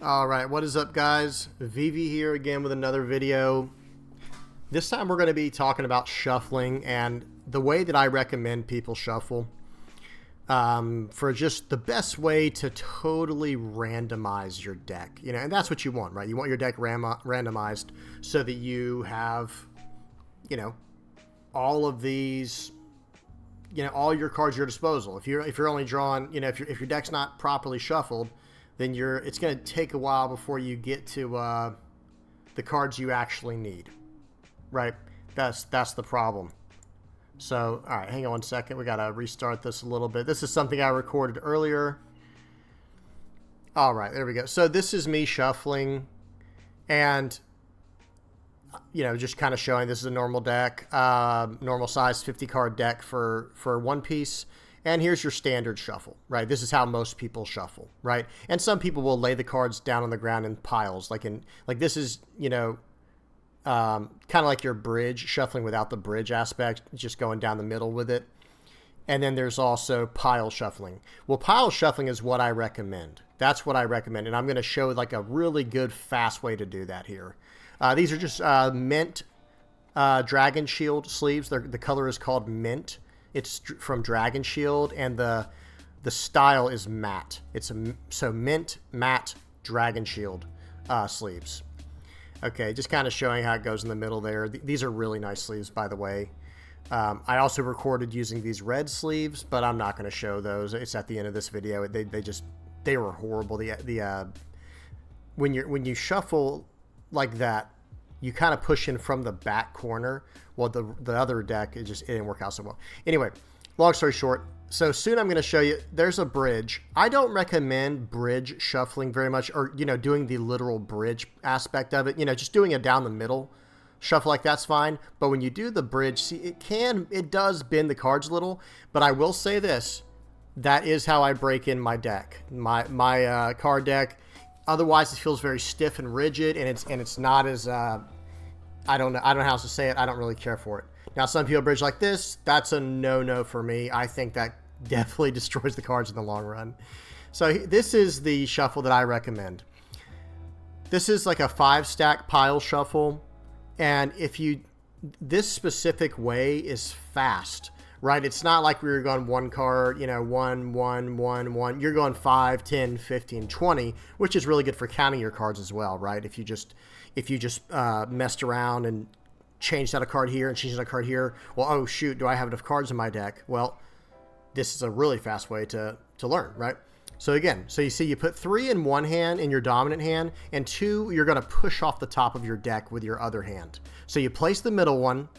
All right, what is up, guys? Vivi here again with another video. This time we're going to be talking about shuffling and the way that I recommend people shuffle for just the best way to totally randomize your deck. And that's what you want, right? You want your deck randomized so that you have, all of these, all your cards at your disposal. If you're only drawing, if your deck's not properly shuffled, then it's going to take a while before you get to the cards you actually need, right? That's the problem. So, all right, hang on one second. We got to restart this a little bit. This is something I recorded earlier. All right, there we go. So this is me shuffling and, just kind of showing this is a normal deck, normal size 50 card deck for One Piece. And here's your standard shuffle, right? This is how most people shuffle, right? And some people will lay the cards down on the ground in piles, like this is, kind of like your bridge, shuffling without the bridge aspect, just going down the middle with it. And then there's also pile shuffling. Well, pile shuffling is what I recommend. That's what I recommend. And I'm going to show like a really good, fast way to do that here. These are just mint Dragon Shield sleeves. The color is called mint. It's from Dragon Shield, and the style is matte. So mint, matte, Dragon Shield sleeves. Okay, just kind of showing how it goes in the middle there. These are really nice sleeves, by the way. I also recorded using these red sleeves, but I'm not going to show those. It's at the end of this video. They were horrible. When you shuffle like that, you kind of push in from the back corner. Well, the other deck, it didn't work out so well. Anyway, long story short, so soon I'm going to show you, there's a bridge. I don't recommend bridge shuffling very much, or, doing the literal bridge aspect of it. Just doing a down the middle shuffle like that's fine. But when you do the bridge, see, it does bend the cards a little. But I will say this, that is how I break in my deck, my card deck. Otherwise, it feels very stiff and rigid, and it's not as I don't know how else to say it. I don't really care for it. Now, some people bridge like this. That's a no-no for me. I think that definitely destroys the cards in the long run. So this is the shuffle that I recommend. This is like a 5-stack pile shuffle, and this specific way is fast, right? It's not like we were going one card, 1, 1, 1, 1. You're going 5, 10, 15, 20, which is really good for counting your cards as well, right? If you just messed around and changed out a card here and changed out a card here, well, oh shoot, do I have enough cards in my deck? Well, this is a really fast way to learn, right? So again, you see you put 3 in one hand, in your dominant hand, and 2 you're going to push off the top of your deck with your other hand. So you place the middle one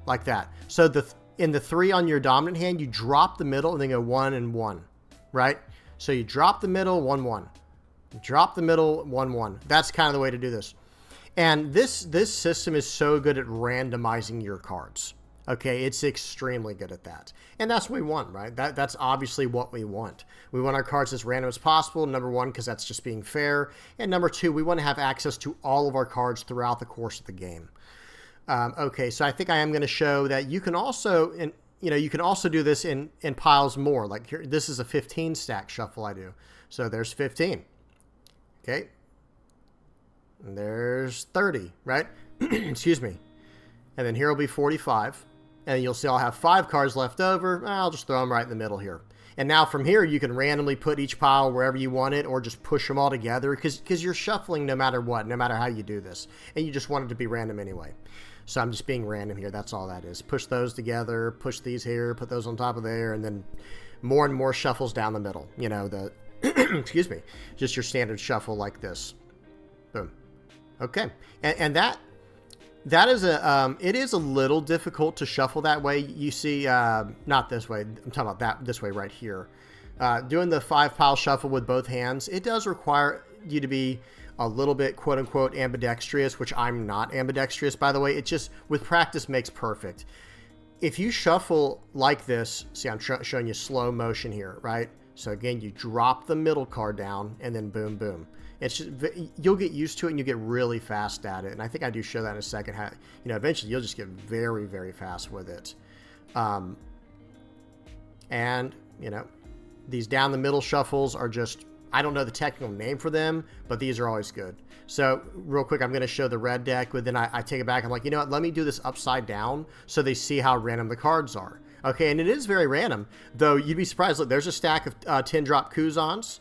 like that. So in the 3 on your dominant hand, you drop the middle and then go 1 and 1, right? So you drop the middle, 1, 1. Drop the middle, 1, 1. That's kind of the way to do this. And this system is so good at randomizing your cards. Okay, it's extremely good at that. And that's what we want, right? That's obviously what we want. We want our cards as random as possible, number 1, because that's just being fair. And number 2, we want to have access to all of our cards throughout the course of the game. Okay, so I think I am going to show that you can also, you can also do this in piles more. Like here, this is a 15-stack shuffle I do. So there's 15. Okay. And there's 30, right? Excuse me. And then here will be 45. And you'll see I'll have 5 cards left over. I'll just throw them right in the middle here. And now from here, you can randomly put each pile wherever you want it, or just push them all together, because you're shuffling no matter what, no matter how you do this. And you just want it to be random anyway. So I'm just being random here. That's all that is. Push those together, push these here, put those on top of there, and then more and more shuffles down the middle. Excuse me, just your standard shuffle like this. Boom. Okay, and that is it is a little difficult to shuffle that way. You see, not this way. I'm talking about this way right here. Doing the 5 pile shuffle with both hands, it does require you to be a little bit quote unquote ambidextrous, which I'm not ambidextrous, by the way. It just, with practice, makes perfect. If you shuffle like this, see, I'm showing you slow motion here, right? So again, you drop the middle card down and then boom, boom. It's just, you'll get used to it and you get really fast at it. And I think I do show that in a second. How, eventually you'll just get very, very fast with it. And, these down the middle shuffles are just I don't know the technical name for them, but these are always good. So real quick, I'm going to show the red deck, but then I take it back. I'm like, you know what? Let me do this upside down so they see how random the cards are. Okay, and it is very random, though you'd be surprised. Look, there's a stack of 10-drop Kuzans.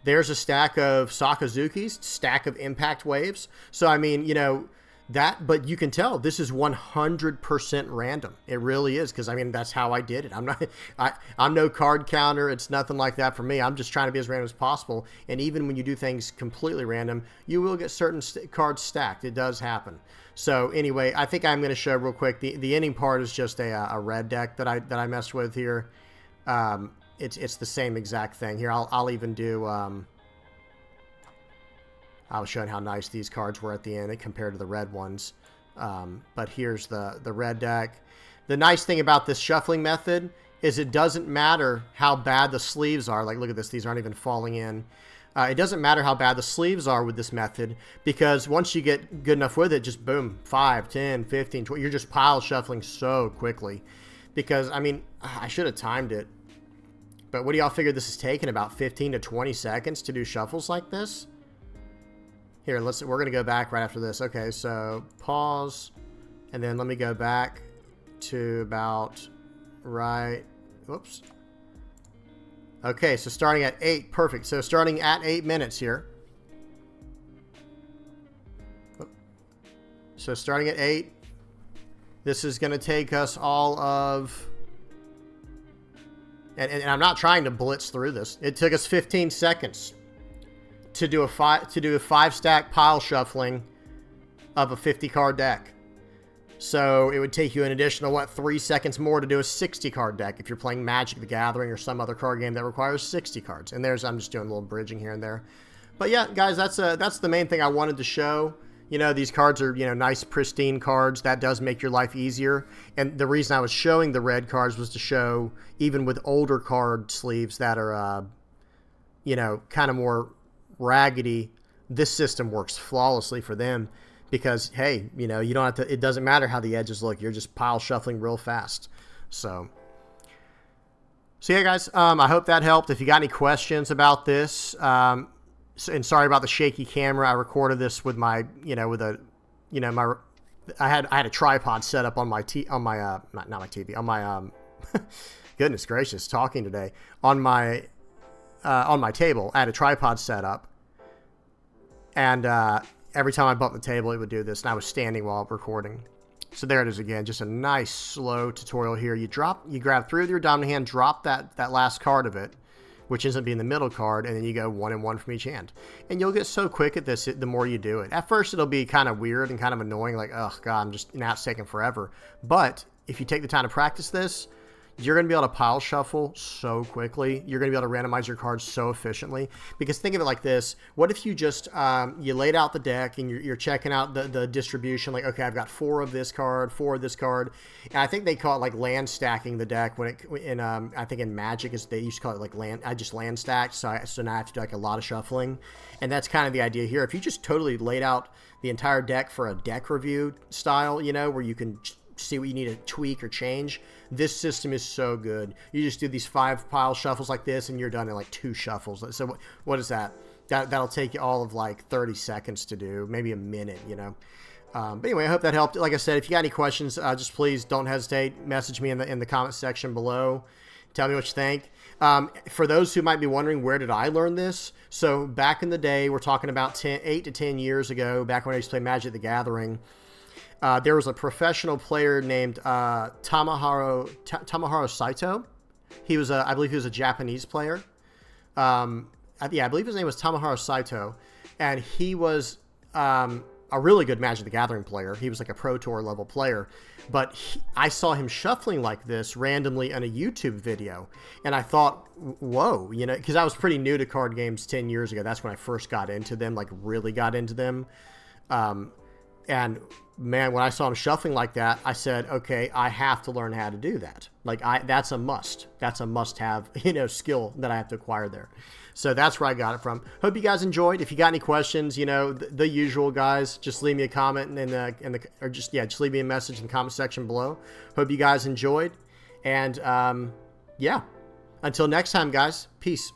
There's a stack of Sakazukis, stack of Impact Waves. So, I mean, you know, that, but you can tell this is 100% random. It really is, because I mean that's how I did it. I'm no card counter. It's nothing like that for me. I'm just trying to be as random as possible. And even when you do things completely random, you will get certain cards stacked. It does happen. So anyway, I think I'm going to show real quick. The ending part is just a red deck that I messed with here. It's the same exact thing here. I'll even do. I was showing how nice these cards were at the end compared to the red ones. But here's the red deck. The nice thing about this shuffling method is it doesn't matter how bad the sleeves are. Like, look at this. These aren't even falling in. It doesn't matter how bad the sleeves are with this method, because once you get good enough with it, just boom, 5, 10, 15, 20. You're just pile shuffling so quickly. Because, I mean, I should have timed it. But what do y'all figure this is taking? About 15 to 20 seconds to do shuffles like this? Here, we're going to go back right after this. Okay, so pause. And then let me go back to about right. Whoops. Okay, so starting at 8. Perfect. So starting at 8 minutes here. So starting at 8. This is going to take us all of... And I'm not trying to blitz through this. It took us 15 seconds to do a 5-stack pile shuffling of a 50-card deck. So it would take you an additional, 3 seconds more to do a 60-card deck if you're playing Magic the Gathering or some other card game that requires 60 cards. And I'm just doing a little bridging here and there. But yeah, guys, that's the main thing I wanted to show. You know, these cards are, nice, pristine cards. That does make your life easier. And the reason I was showing the red cards was to show, even with older card sleeves that are, kind of more raggedy, this system works flawlessly for them. Because, hey, you don't have to, it doesn't matter how the edges look. You're just pile shuffling real fast. So yeah, guys, I hope that helped. If you got any questions about this, and sorry about the shaky camera. I recorded this with my, I had a tripod set up on my not my TV, on my, goodness gracious, talking today, on my table. I had a tripod set up, and every time I bumped the table, it would do this, and I was standing while recording. So there it is again, just a nice slow tutorial here. You grab 3 with your dominant hand, drop that last card of it, which ends up being the middle card, and then you go 1 and 1 from each hand. And you'll get so quick at this the more you do it. At first, it'll be kind of weird and kind of annoying, like, oh, God, now it's taking forever. But if you take the time to practice this, you're going to be able to pile shuffle so quickly. You're going to be able to randomize your cards so efficiently. Because think of it like this. What if you just, you laid out the deck and you're checking out the distribution. Like, okay, I've got 4 of this card, 4 of this card. And I think they call it like land stacking the deck. I think in Magic, they used to call it like land. I just land stacked. So now I have to do like a lot of shuffling. And that's kind of the idea here. If you just totally laid out the entire deck for a deck review style, where you can see what you need to tweak or change, this system is so good. You just do these 5 pile shuffles like this, and you're done in like 2 shuffles. So what is that? That'll take you all of like 30 seconds to do, maybe a minute, But anyway, I hope that helped. Like I said, if you got any questions, just please don't hesitate. Message me in the comment section below. Tell me what you think. For those who might be wondering, where did I learn this? So back in the day, we're talking about 8 to 10 years ago, back when I used to play Magic the Gathering, there was a professional player named Tomohiro Saito. He was I believe he was a Japanese player. I believe his name was Tomohiro Saito, and he was a really good Magic the Gathering player. He was like a Pro Tour level player, but I saw him shuffling like this randomly in a YouTube video, and I thought, whoa, because I was pretty new to card games 10 years ago. That's when I first got into them, like really got into them. And man, when I saw him shuffling like that, I said, okay, I have to learn how to do that. Like that's a must. That's a must-have, skill that I have to acquire there. So that's where I got it from. Hope you guys enjoyed. If you got any questions, the usual guys, just leave me a comment just leave me a message in the comment section below. Hope you guys enjoyed. And yeah, until next time, guys, peace.